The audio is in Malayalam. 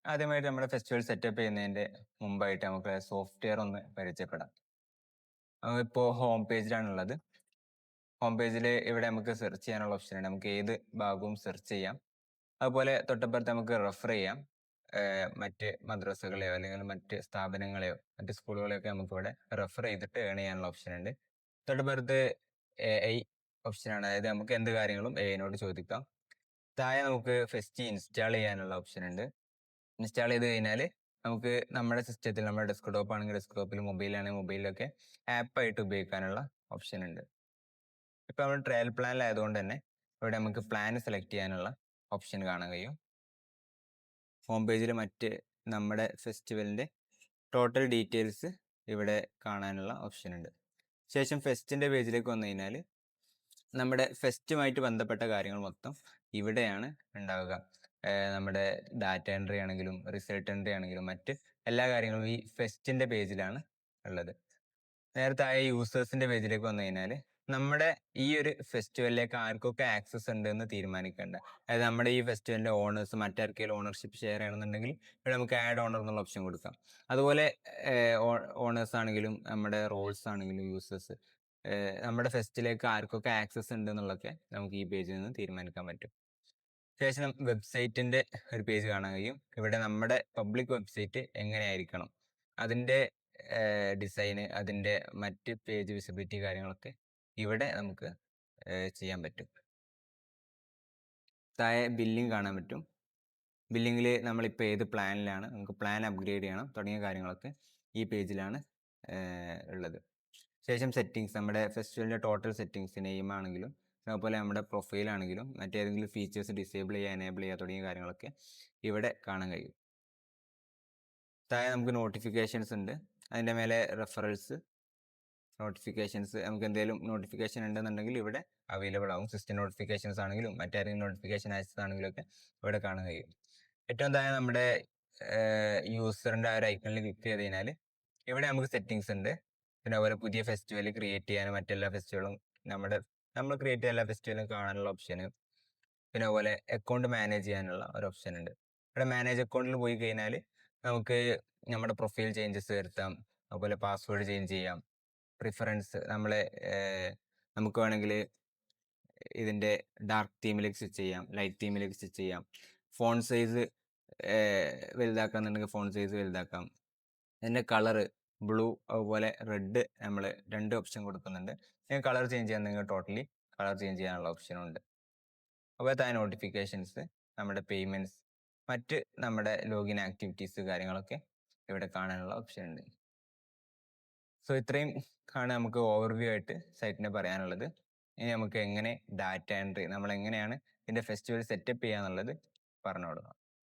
ആദ്യമായിട്ട് നമ്മുടെ ഫെസ്റ്റിവൽ സെറ്റപ്പ് ചെയ്യുന്നതിന്റെ മുമ്പായിട്ട് നമുക്ക് സോഫ്റ്റ്വെയർ ഒന്ന് പരിചയപ്പെടാം. ഇപ്പോൾ ഹോം പേജിലാണുള്ളത്. ഹോം പേജിൽ ഇവിടെ നമുക്ക് സെർച്ച് ചെയ്യാനുള്ള ഓപ്ഷൻ ഉണ്ട്. നമുക്ക് ഏത് ഭാഗവും സെർച്ച് ചെയ്യാം. അതുപോലെ തൊട്ടപ്പുറത്ത് നമുക്ക് റെഫർ ചെയ്യാം. മറ്റ് മദ്രസകളെയോ അല്ലെങ്കിൽ മറ്റ് സ്ഥാപനങ്ങളെയോ മറ്റ് സ്കൂളുകളെയോ ഒക്കെ നമുക്കിവിടെ റെഫർ ചെയ്തിട്ട് ഏൺ ചെയ്യാനുള്ള ഓപ്ഷൻ ഉണ്ട്. തൊട്ടപ്പുറത്ത് AI ഓപ്ഷനാണ്. അതായത് നമുക്ക് എന്ത് കാര്യങ്ങളും AIനോട് ചോദിക്കാം. താഴെ നമുക്ക് ഫെസ്റ്റ് ഇൻസ്റ്റാൾ ചെയ്യാനുള്ള ഓപ്ഷൻ ഉണ്ട്. ഇൻസ്റ്റാൾ ചെയ്ത് കഴിഞ്ഞാൽ നമുക്ക് നമ്മുടെ സിസ്റ്റത്തിൽ നമ്മുടെ ഡെസ്ക്ടോപ്പ് ആണെങ്കിൽ ഡെസ്ക്ടോപ്പിൽ, മൊബൈലാണെങ്കിൽ മൊബൈലിലൊക്കെ ആപ്പായിട്ട് ഉപയോഗിക്കാനുള്ള ഓപ്ഷൻ ഉണ്ട്. ഇപ്പൊ നമ്മൾ ട്രയൽ പ്ലാനിലായതുകൊണ്ട് തന്നെ ഇവിടെ നമുക്ക് പ്ലാൻ സെലക്ട് ചെയ്യാനുള്ള ഓപ്ഷൻ കാണാൻ കഴിയും. ഹോം പേജിൽ മറ്റ് നമ്മുടെ ഫെസ്റ്റിവലിന്റെ ടോട്ടൽ ഡീറ്റെയിൽസ് ഇവിടെ കാണാനുള്ള ഓപ്ഷൻ ഉണ്ട്. ശേഷം ഫെസ്റ്റിന്റെ പേജിലേക്ക് വന്നു കഴിഞ്ഞാൽ നമ്മുടെ ഫെസ്റ്റുമായിട്ട് ബന്ധപ്പെട്ട കാര്യങ്ങൾ മൊത്തം ഇവിടെയാണ് ഉണ്ടാവുക. നമ്മുടെ ഡാറ്റ എൻട്രി ആണെങ്കിലും റിസൾട്ട് എൻട്രി ആണെങ്കിലും മറ്റ് എല്ലാ കാര്യങ്ങളും ഈ ഫെസ്റ്റിന്റെ പേജിലാണ് ഉള്ളത്. നേരത്തെ ആയ യൂസേഴ്സിന്റെ പേജിലേക്ക് വന്നു കഴിഞ്ഞാൽ നമ്മുടെ ഈ ഒരു ഫെസ്റ്റിവലിലേക്ക് ആർക്കൊക്കെ ആക്സസ് ഉണ്ട് എന്ന് തീരുമാനിക്കേണ്ട. അതായത് നമ്മുടെ ഈ ഫെസ്റ്റിവലിന്റെ ഓണേഴ്സ് മറ്റാർക്കെങ്കിലും ഓണർഷിപ്പ് ഷെയർ ചെയ്യണമെന്നുണ്ടെങ്കിൽ ഇവിടെ നമുക്ക് ആഡ് ഓണർ എന്നുള്ള ഓപ്ഷൻ കൊടുക്കാം. അതുപോലെ ഓണേഴ്സ് ആണെങ്കിലും നമ്മുടെ റോൾസ് ആണെങ്കിലും യൂസേഴ്സ് നമ്മുടെ ഫെസ്റ്റിലേക്ക് ആർക്കൊക്കെ ആക്സസ് ഉണ്ട് എന്നുള്ളതൊക്കെ നമുക്ക് ഈ പേജിൽ നിന്ന് തീരുമാനിക്കാൻ പറ്റും. ശേഷം വെബ്സൈറ്റിന്റെ ഒരു പേജ് കാണാൻ കഴിയും. ഇവിടെ നമ്മുടെ പബ്ലിക് വെബ്സൈറ്റ് എങ്ങനെയായിരിക്കണം, അതിന്റെ ഡിസൈന്, അതിന്റെ മറ്റ് പേജ് വിസിബിലിറ്റി കാര്യങ്ങളൊക്കെ ഇവിടെ നമുക്ക് ചെയ്യാൻ പറ്റും. താഴെ ബില്ലിംഗ് കാണാൻ പറ്റും. ബില്ലിങ്ങിൽ നമ്മളിപ്പോൾ ഏത് പ്ലാനിലാണ്, നമുക്ക് പ്ലാൻ അപ്ഗ്രേഡ് ചെയ്യണം തുടങ്ങിയ കാര്യങ്ങളൊക്കെ ഈ പേജിലാണ് ഉള്ളത്. ശേഷം സെറ്റിങ്സ്, നമ്മുടെ ഫെസ്റ്റിവലിന്റെ ടോട്ടൽ സെറ്റിങ്സ്, നെയിം ആണെങ്കിലും അതുപോലെ നമ്മുടെ പ്രൊഫൈൽ ആണെങ്കിലും മറ്റേതെങ്കിലും ഫീച്ചേഴ്സ് ഡിസേബിൾ ചെയ്യുക, എനേബിൾ ചെയ്യുക തുടങ്ങിയ കാര്യങ്ങളൊക്കെ ഇവിടെ കാണാൻ കഴിയും. താഴെ നമുക്ക് നോട്ടിഫിക്കേഷൻസ് ഉണ്ട്. അതിൻ്റെ മേലെ റെഫറൽസ്, നോട്ടിഫിക്കേഷൻസ്, നമുക്ക് എന്തെങ്കിലും നോട്ടിഫിക്കേഷൻ ഉണ്ടെന്നുണ്ടെങ്കിൽ ഇവിടെ അവൈലബിൾ ആവും. സിസ്റ്റം നോട്ടിഫിക്കേഷൻസ് ആണെങ്കിലും മറ്റാരെങ്കിലും നോട്ടിഫിക്കേഷൻ അയച്ചതാണെങ്കിലും ഒക്കെ ഇവിടെ കാണാൻ കഴിയും. ഏറ്റവും താഴെ നമ്മുടെ യൂസറിന്റെ ആ ഒരു ഐക്കണിൽ ക്ലിക്ക് ചെയ്ത് കഴിഞ്ഞാൽ ഇവിടെ നമുക്ക് സെറ്റിങ്സ് ഉണ്ട്. പിന്നെ അതുപോലെ പുതിയ ഫെസ്റ്റിവൽ ക്രിയേറ്റ് ചെയ്യാനും മറ്റെല്ലാ ഫെസ്റ്റിവലും നമ്മൾ ക്രിയേറ്റ് ചെയ്ത എല്ലാ ഫെസ്റ്റിവലും കാണാനുള്ള ഓപ്ഷന്, പിന്നെ അതുപോലെ അക്കൗണ്ട് മാനേജ് ചെയ്യാനുള്ള ഒരു ഓപ്ഷൻ ഉണ്ട്. ഇവിടെ മാനേജ് അക്കൗണ്ടിൽ പോയി കഴിഞ്ഞാൽ നമുക്ക് നമ്മുടെ പ്രൊഫൈൽ ചേഞ്ചസ് വരുത്താം. അതുപോലെ പാസ്വേഡ് ചേഞ്ച് ചെയ്യാം. പ്രിഫറൻസ് നമുക്ക് വേണമെങ്കിൽ ഇതിന്റെ ഡാർക്ക് തീമിലേക്ക് സ്വിച്ച് ചെയ്യാം, ലൈറ്റ് തീമിലേക്ക് സ്വിച്ച് ചെയ്യാം. ഫോൺ സൈസ് വലുതാക്കാന്നുണ്ടെങ്കിൽ ഫോൺ സൈസ് വലുതാക്കാം. ഇതിന്റെ കളറ് ബ്ലൂ അതുപോലെ റെഡ് നമ്മൾ 2 ഓപ്ഷൻ കൊടുക്കുന്നുണ്ട്. കളർ ചേഞ്ച് ചെയ്യാന്നുണ്ടെങ്കിൽ ടോട്ടലി കളർ ചേഞ്ച് ചെയ്യാനുള്ള ഓപ്ഷനും ഉണ്ട്. അതുപോലെ തന്നെ നോട്ടിഫിക്കേഷൻസ്, നമ്മുടെ പേയ്മെന്റ്സ്, മറ്റ് നമ്മുടെ ലോഗിൻ ആക്ടിവിറ്റീസ് കാര്യങ്ങളൊക്കെ ഇവിടെ കാണാനുള്ള ഓപ്ഷൻ ഉണ്ട്. സോ ഇത്രയും ആണ് നമുക്ക് ഓവർവ്യൂ ആയിട്ട് സൈറ്റിനെ പറയാനുള്ളത്. ഇനി നമുക്ക് എങ്ങനെ ഡാറ്റ എൻട്രി, നമ്മൾ എങ്ങനെയാണ് ഇതിന്റെ ഫെസ്റ്റിവൽ സെറ്റപ്പ് ചെയ്യാന്നുള്ളത് പറഞ്ഞു കൊടുക്കാം.